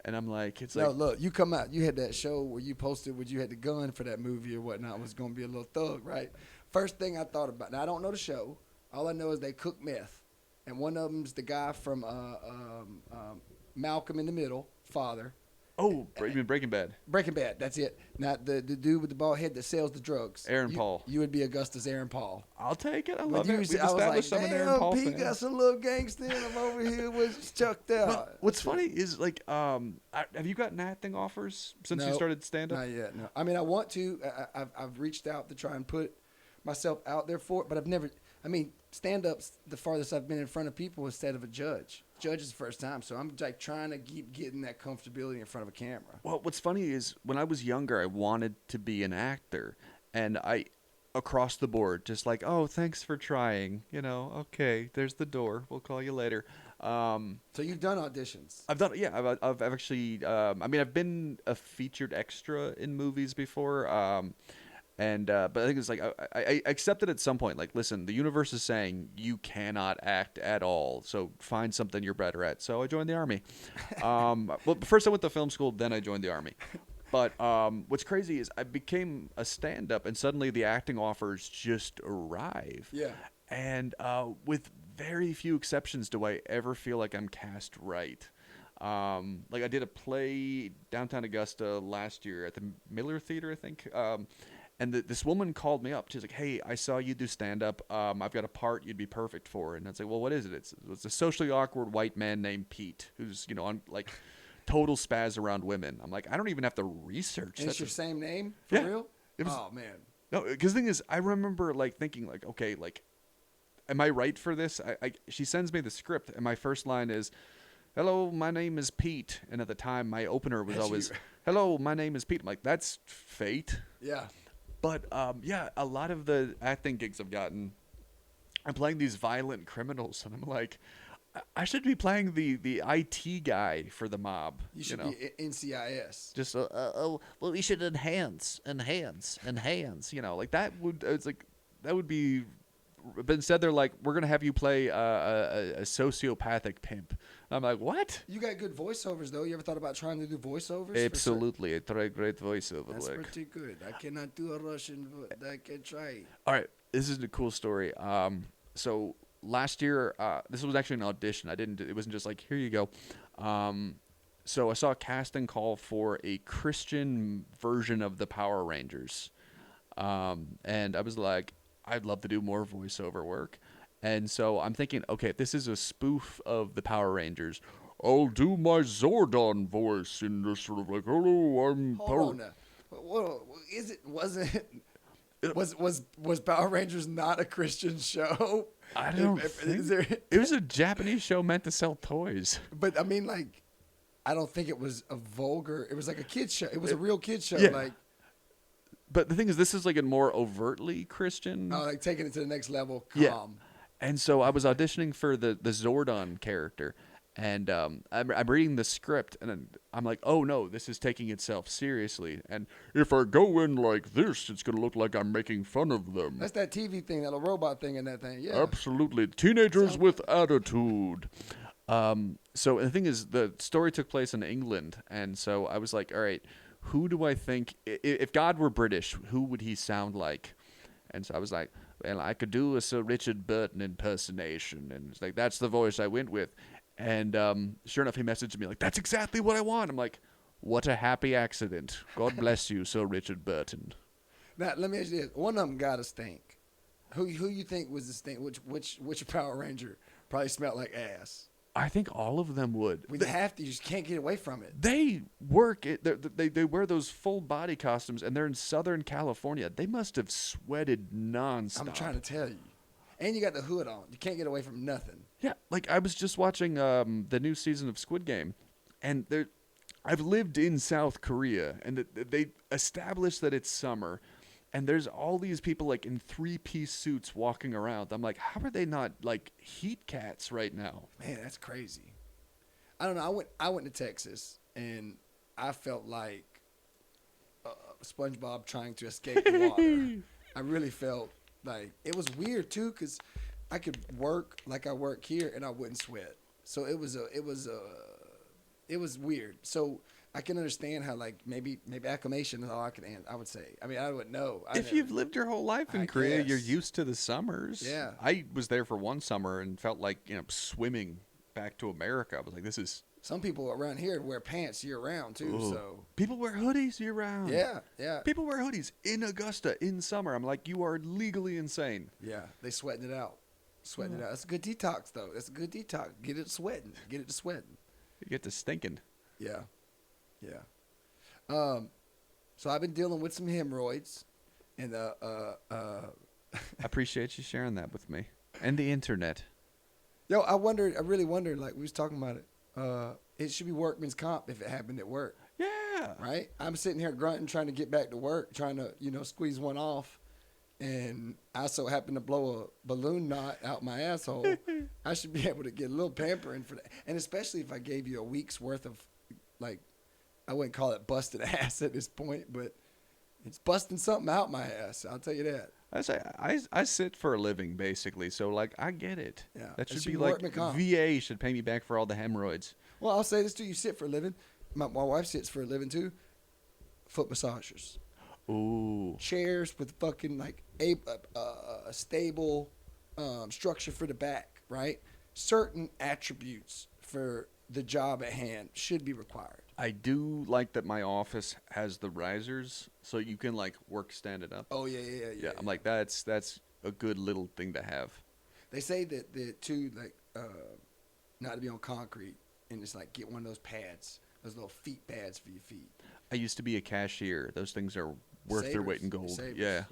S2: And I'm like, it's like.
S1: No, look, you come out. You had that show where you posted where you had the gun for that movie or whatnot. Was going to be a little thug, right? First thing I thought about. Now, I don't know the show. All I know is they cook meth. And one of them's the guy from Malcolm in the Middle, father.
S2: Oh, you mean Breaking Bad.
S1: Breaking Bad, that's it. Not the dude with the bald head that sells the drugs.
S2: Aaron Paul.
S1: You would be Augusta's Aaron Paul.
S2: I'll take it. I
S1: When
S2: love
S1: you
S2: it.
S1: said-
S2: We've
S1: I was like,
S2: established I'm an Aaron Paul
S1: damn, P
S2: fan.
S1: got some little gangster in him over here was chucked out.
S2: Well, what's funny is like, have you gotten acting offers since you
S1: No,
S2: started stand-up?
S1: Not yet, no. I mean, I want to. I've reached out to try and put myself out there for it, but I've never. I mean, stand-up's the farthest I've been in front of people instead of a judge. Judge is the first time, so I'm like trying to keep getting that comfortability in front of a camera.
S2: Well, what's funny is when I was younger, I wanted to be an actor, and I, across the board, just like, oh, thanks for trying. You know, okay, there's the door. We'll call you later.
S1: So you've done auditions.
S2: I've done, yeah. I've actually, I mean, I've been a featured extra in movies before. But I think it's like I accepted at some point, like, listen, the universe is saying you cannot act at all, so find something you're better at. So I joined the Army. Well, first I went to film school, then I joined the Army. But what's crazy is I became a stand-up, and suddenly the acting offers just arrive.
S1: Yeah.
S2: And with very few exceptions do I ever feel like I'm cast right. Like I did a play downtown Augusta last year at the Miller Theater, I think. And this woman called me up. She's like, hey, I saw you do stand-up. I've got a part you'd be perfect for. And I was like, well, what is it? It's a socially awkward white man named Pete who's, you know, on like total spaz around women. I'm like, I don't even have to research.
S1: And it's your same name? For
S2: Yeah.
S1: real?
S2: It was-
S1: Oh, man.
S2: No, because the thing is, I remember like thinking like, okay, like, am I right for this? She sends me the script, and my first line is, hello, my name is Pete. And at the time, my opener was always, hello, my name is Pete. I'm like, that's fate.
S1: Yeah.
S2: But yeah, a lot of the acting gigs I've gotten, I'm playing these violent criminals, and I'm like, I should be playing the IT guy for the mob.
S1: You should
S2: know?
S1: be NCIS.
S2: Just well, we should enhance. You know, like that would that would be. But instead, they're like, we're gonna have you play a sociopathic pimp. I'm like, what?
S1: You got good voiceovers, though. You ever thought about trying to do voiceovers?
S2: Absolutely, I try great voiceover
S1: That's
S2: work.
S1: pretty good. I cannot do a Russian, but I can try.
S2: All right, this is a cool story. So last year, this was actually an audition. It wasn't just like, here you go. So I saw a casting call for a Christian version of the Power Rangers. And I was like, I'd love to do more voiceover work. And so I'm thinking, okay, if this is a spoof of the Power Rangers, I'll do my Zordon voice in this sort of like, hello, I'm
S1: Hold
S2: Power.
S1: on now. Well, was Power Rangers not a Christian show?
S2: I don't think. It was a Japanese show meant to sell toys.
S1: But I mean, like, I don't think it was a vulgar. It was like a kid's show. It was a real kid's show.
S2: Yeah.
S1: Like,
S2: But the thing is, this is like a more overtly Christian.
S1: like taking it to the next level. Calm.
S2: Yeah. And so I was auditioning for the Zordon character, and I'm reading the script, and then I'm like, oh no, this is taking itself seriously. And if I go in like this, it's gonna look like I'm making fun of them.
S1: That's that TV thing, that little robot thing, and that thing. Yeah.
S2: Absolutely, teenagers with attitude. So the thing is, the story took place in England, and so I was like, all right, who do I think, if God were British, who would he sound like? And so I was like, well, I could do a Sir Richard Burton impersonation. And it's like, that's the voice I went with. And sure enough, he messaged me like, that's exactly what I want. I'm like, what a happy accident. God bless you, Sir Richard Burton.
S1: Now, let me ask you this. One of them got a stink. Who you think was the stink? Which Power Ranger probably smelled like ass?
S2: I think all of them would.
S1: We have to. You just can't get away from it.
S2: They work it. They wear those full body costumes, and they're in Southern California. They must have sweated nonstop.
S1: I'm trying to tell you. And you got the hood on. You can't get away from nothing.
S2: Yeah, like I was just watching the new season of Squid Game, and I've lived in South Korea, and they established that it's summer, and there's all these people like in 3-piece suits walking around. I'm like, how are they not like heat cats right now?
S1: Man, that's crazy. I don't know. I went to Texas, and I felt like SpongeBob trying to escape the water. I really felt like it was weird too, because I could work like I work here, and I wouldn't sweat. So it was weird. So I can understand how like maybe acclimation is all I would say. I mean, I wouldn't know.
S2: If you've lived your whole life in Korea,
S1: guess.
S2: you're used to the summers.
S1: Yeah.
S2: I was there for one summer and felt like, swimming back to America. I was like, this is...
S1: Some people around here wear pants year round too.
S2: Ooh.
S1: So
S2: people wear hoodies year round.
S1: Yeah.
S2: People wear hoodies in Augusta in summer. I'm like, you are legally insane.
S1: Yeah, they sweating it out. That's a good detox though. That's a good detox. Get it sweating. Get it to sweating.
S2: You get to stinking.
S1: Yeah. So I've been dealing with some hemorrhoids, and
S2: I appreciate you sharing that with me and the internet.
S1: Yo, I really wondered, like we was talking about it. It should be workman's comp if it happened at work.
S2: Yeah.
S1: Right. I'm sitting here grunting, trying to get back to work, trying to squeeze one off, and I so happen to blow a balloon knot out my asshole. I should be able to get a little pampering for that, and especially if I gave you a week's worth of, like, I wouldn't call it busted ass at this point, but it's busting something out my ass. I'll tell you that.
S2: I sit for a living basically, so like I get it.
S1: Yeah,
S2: that
S1: it
S2: should
S1: should
S2: be
S1: be
S2: like
S1: workman comp.
S2: VA should pay me back for all the hemorrhoids.
S1: Well, I'll say this too: you sit for a living. My wife sits for a living too. Foot massagers.
S2: Ooh.
S1: Chairs with fucking like a stable structure for the back, right? Certain attributes for the job at hand should be required.
S2: I do like that my office has the risers, so you can like work standing up.
S1: Oh yeah.
S2: I'm like, that's a good little thing to have.
S1: They say that the two like not to be on concrete and just like get one of those pads, those little feet pads for your feet.
S2: I used to be a cashier. Those things are worth their weight in gold.
S1: Savers.
S2: Yeah.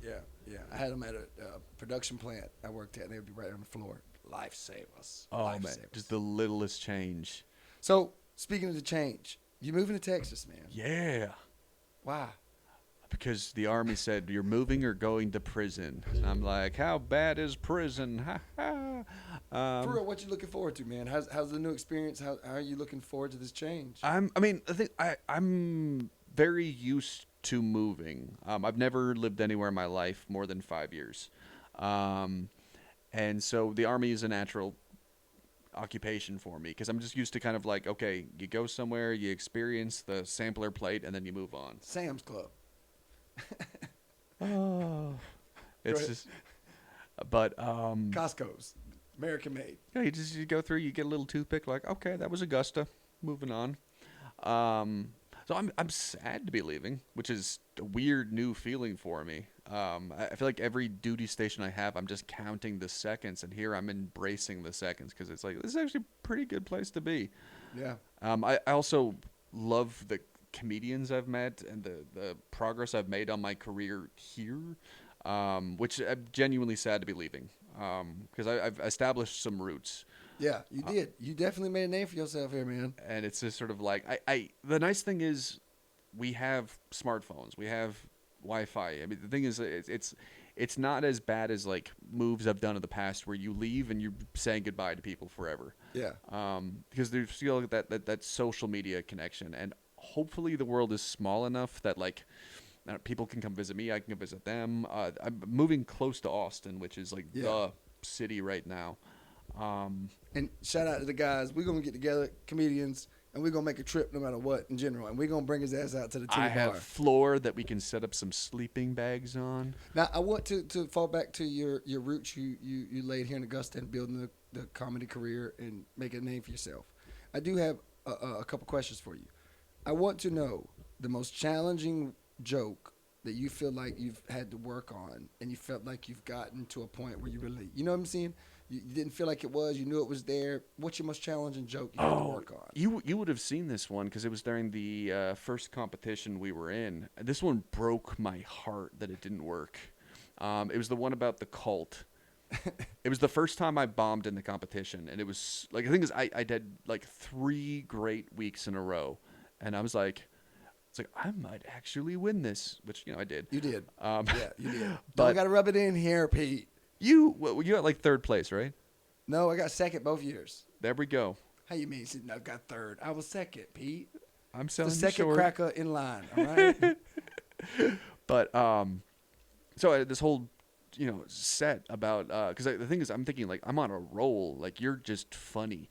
S1: I had them at a production plant I worked at, and they would be right on the floor. Lifesavers.
S2: Oh
S1: Lifesavers.
S2: man, just the littlest change.
S1: So speaking of the change, you moving to Texas, man?
S2: Yeah.
S1: Why?
S2: Because the Army said you're moving or going to prison. And I'm like, how bad is prison? Ha ha.
S1: For real, what you looking forward to, man? How's the new experience? How are you looking forward to this change?
S2: I think I'm very used to moving. I've never lived anywhere in my life more than 5 years. And so the Army is a natural occupation for me because I'm just used to kind of like, okay, you go somewhere, you experience the sampler plate, and then you move on.
S1: Sam's Club.
S2: Oh. It's just, but
S1: Costco's, American made.
S2: Yeah, you go through, you get a little toothpick, like, okay, that was Augusta. Moving on. So I'm sad to be leaving, which is a weird new feeling for me. I feel like every duty station I have, I'm just counting the seconds, and here I'm embracing the seconds because it's like, this is actually a pretty good place to be.
S1: Yeah.
S2: I also love the comedians I've met and the progress I've made on my career here, which I'm genuinely sad to be leaving because I've established some roots.
S1: Yeah, you did. You definitely made a name for yourself here, man.
S2: And it's just sort of like, the nice thing is we have smartphones, we have Wi-Fi. I mean, the thing is, it's not as bad as like moves I've done in the past where you leave and you're saying goodbye to people forever.
S1: Yeah.
S2: Because there's still that social media connection, and hopefully the world is small enough that like people can come visit me, I can come visit them. I'm moving close to Austin, which is like the city right now.
S1: And shout out to the guys. We're going to get together, comedians, and we're gonna make a trip no matter what in general, and we're gonna bring his ass out to the titty
S2: I
S1: bar.
S2: have floor that we can set up some sleeping bags on.
S1: Now I want to fall back to your roots you laid here in Augusta and building the comedy career and making a name for yourself. I do have a couple questions for you. I want to know the most challenging joke that you feel like you've had to work on and you felt like you've gotten to a point where you really, you know what I'm saying? You didn't feel like it was, you knew it was there. What's your most challenging joke you had to work on?
S2: You would have seen this one because it was during the first competition we were in. This one broke my heart that it didn't work. It was the one about the cult. It was the first time I bombed in the competition, and it was like, the thing is, I did like 3 great weeks in a row, and I was like, it's like I might actually win this, which I did.
S1: You did. Yeah, you did.
S2: But
S1: Don't gotta rub it in here, Pete.
S2: You got like 3rd place, right?
S1: No, I got 2nd both years.
S2: There we go.
S1: How you mean? I got 3rd. I was 2nd, Pete.
S2: I'm selling
S1: the
S2: you
S1: 2nd
S2: short.
S1: cracker in line. All right.
S2: But so I had this whole set about because the thing is, I'm thinking like I'm on a roll, like you're just funny,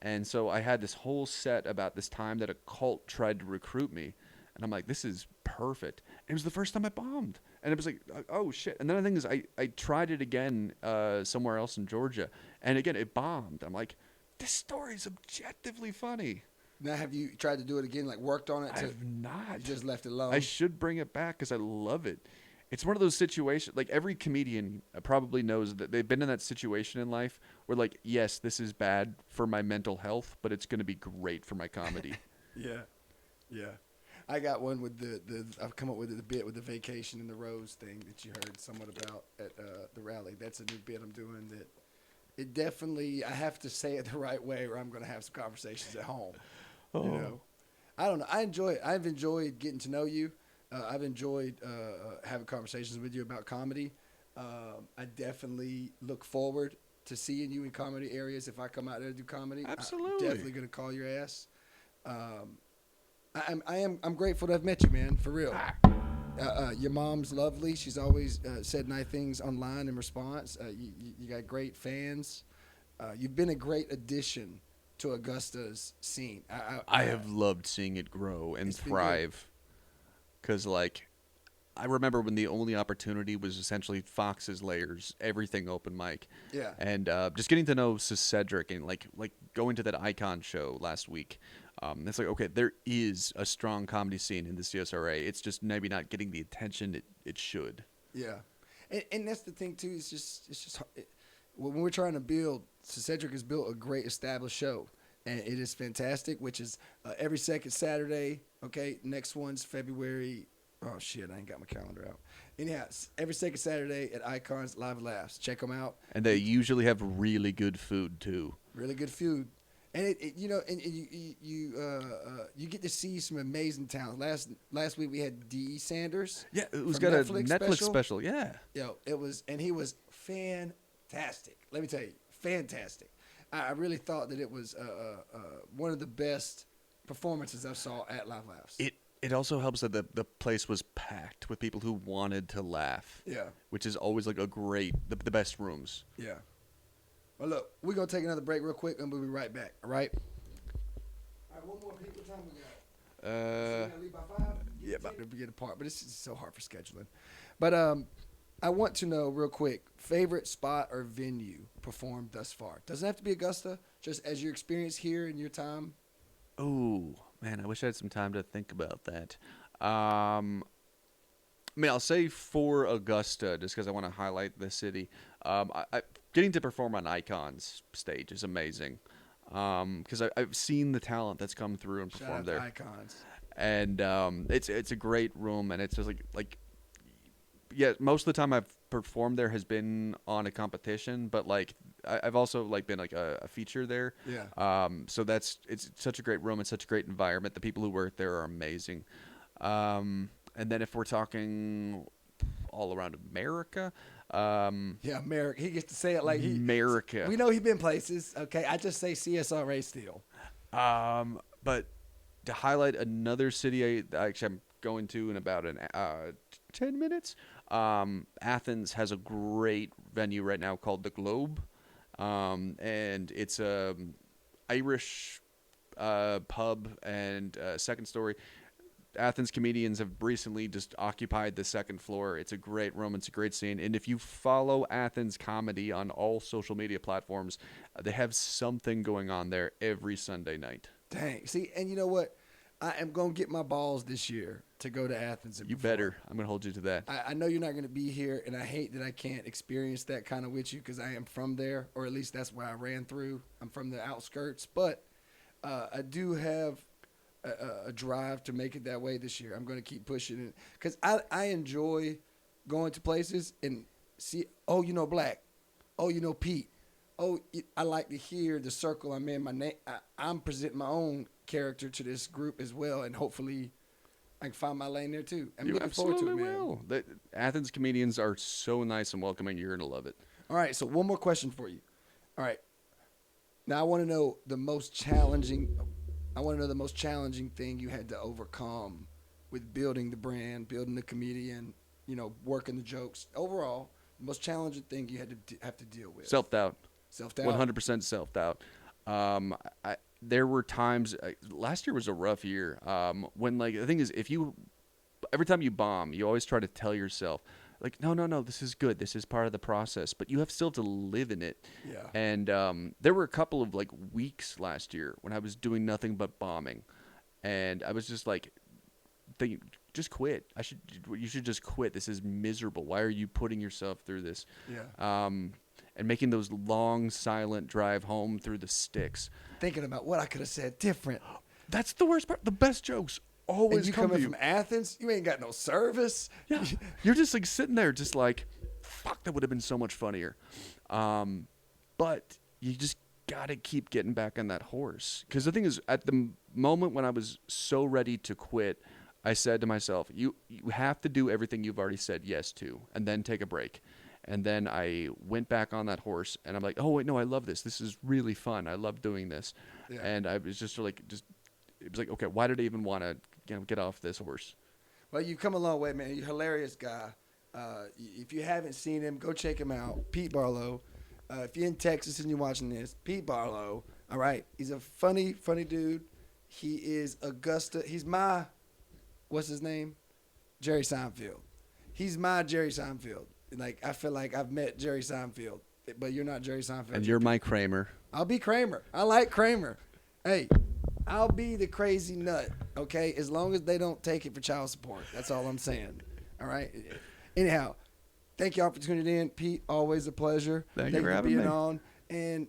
S2: and so I had this whole set about this time that a cult tried to recruit me, and I'm like, this is perfect. And it was the first time I bombed, and it was like, oh shit. And then the thing is, I tried it again somewhere else in Georgia, and again it bombed. I'm like, this story's objectively funny.
S1: Now, have you tried to do it again? Like worked on it?
S2: I have not.
S1: You just left it alone.
S2: I should bring it back because I love it. It's one of those situations, like every comedian probably knows that they've been in that situation in life where, like, yes, this is bad for my mental health, but it's going to be great for my comedy.
S1: Yeah. I got one with I've come up with the bit with the vacation and the rose thing that you heard somewhat about at the rally. That's a new bit I'm doing that it definitely, I have to say it the right way or I'm going to have some conversations at home.
S2: Oh.
S1: You know? I don't know. I enjoy it. I've enjoyed getting to know you. I've enjoyed having conversations with you about comedy. I definitely look forward to seeing you in comedy areas if I come out there to do comedy.
S2: Absolutely.
S1: I'm definitely going to call your ass. I'm grateful to have met you, man, for real. Your mom's lovely. She's always said nice things online in response. You got great fans. You've been a great addition to Augusta's scene.
S2: I have loved seeing it grow and thrive. Because, like, I remember when the only opportunity was essentially Fox's Layers, everything open mic.
S1: Yeah.
S2: And just getting to know Cedric and, like going to that Icon show last week. It's like, okay, there is a strong comedy scene in the CSRA. It's just maybe not getting the attention it should.
S1: Yeah. And that's the thing, too. It's just when we're trying to build, Cedric has built a great established show. And it is fantastic, which is every second Saturday. Okay, next one's February. Oh, shit, I ain't got my calendar out. Anyhow, every second Saturday at Icons Live Laughs. Check them out.
S2: And they usually have really good food, too.
S1: Really good food. And, you get to see some amazing talent. Last week we had D.E. Sanders.
S2: Yeah, it was
S1: from
S2: got a Netflix special. Yeah.
S1: Yo, and he was fantastic. Let me tell you, fantastic. I really thought that it was one of the best performances I saw at Live Laughs.
S2: It also helps that the place was packed with people who wanted to laugh.
S1: Yeah.
S2: Which is always like the best rooms.
S1: Yeah. Well, look, we're going to take another break real quick and we'll be right back. All right? All right, one more peek. What time we got? So we're going to leave by 5?
S2: Yeah,
S1: we get apart, but it's so hard for scheduling. But I want to know real quick, favorite spot or venue performed thus far? Doesn't have to be Augusta, just as your experience here in your time.
S2: Oh, man, I wish I had some time to think about that. I mean, I'll say for Augusta, just because I want to highlight the city. Getting to perform on Icon's stage is amazing. Because I've seen the talent that's come through and performed there.
S1: Icons.
S2: And it's a great room, and it's just like yeah, most of the time I've performed there has been on a competition, but like I've also like been like a feature there.
S1: Yeah.
S2: So it's such a great room. It's such a great environment. The people who work there are amazing. And then if we're talking all around America,
S1: yeah, America. He gets to say it like
S2: America.
S1: We know he's been places. Okay, I just say CSRA still.
S2: But to highlight another city, I'm going to in about 10 minutes. Athens has a great venue right now called the Globe, and it's a Irish pub and second story. Athens comedians have recently just occupied the second floor. It's a great room. It's a great scene. And if you follow Athens comedy on all social media platforms, they have something going on there every Sunday night.
S1: Dang. See, and you know what? I am going to get my balls this year to go to Athens.
S2: You better. I'm going to hold you to that.
S1: I know you're not going to be here, and I hate that I can't experience that kind of with you because I am from there, or at least that's where I ran through. I'm from the outskirts. But I do have a drive to make it that way this year. I'm going to keep pushing it because I enjoy going to places and see, oh, you know Black. Oh, you know Pete. Oh, I like to hear the circle I'm in. My name. I'm presenting my own character to this group as well, and hopefully I can find my lane there too. I'm looking forward to it, man.
S2: Will. The Athens comedians are so nice and welcoming. You're going to love it.
S1: All right, so one more question for you. All right. Now I want to know the most challenging thing you had to overcome with building the brand, building the comedian, working the jokes. Overall, the most challenging thing you had to have to deal with.
S2: Self-doubt.
S1: Self-doubt.
S2: 100% self-doubt. There were times last year was a rough year. When the thing is, every time you bomb, you always try to tell yourself no, this is good. This is part of the process, but you still have to live in it.
S1: Yeah.
S2: And there were a couple of weeks last year when I was doing nothing but bombing, and I was just thinking, just quit. You should just quit. This is miserable. Why are you putting yourself through this?
S1: Yeah.
S2: And making those long, silent drive home through the sticks.
S1: Thinking about what I could have said different.
S2: That's the worst part. The best jokes always
S1: and you
S2: come
S1: coming
S2: to you.
S1: from Athens, you ain't got no service.
S2: Yeah. You're just sitting there just fuck, that would have been so much funnier. But you just got to keep getting back on that horse. Because the thing is, at the moment when I was so ready to quit, I said to myself, you have to do everything you've already said yes to, and then take a break. And then I went back on that horse, and I'm like, oh, wait, no, I love this. This is really fun. I love doing this. Yeah. And I was it was okay, why did I even want to get off this horse?
S1: Well, you've come a long way, man. You're a hilarious guy. If you haven't seen him, go check him out. Pete Barlow. If you're in Texas and you're watching this, Pete Barlow. All right. He's a funny dude. He is Augusta. He's my, what's his name? Jerry Seinfeld. He's my Jerry Seinfeld. I feel like I've met Jerry Seinfeld, but you're not Jerry Seinfeld.
S2: And you're my Kramer.
S1: I'll be Kramer. I like Kramer. Hey, I'll be the crazy nut, okay? As long as they don't take it for child support. That's all I'm saying. All right? Anyhow, thank y'all for tuning in. Pete, always a pleasure.
S2: Thank you for having me.
S1: On. And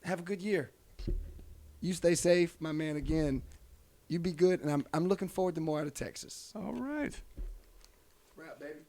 S1: have a good year. You stay safe, my man. Again, you be good. And I'm looking forward to more out of Texas.
S2: All right.
S1: Wrap, baby.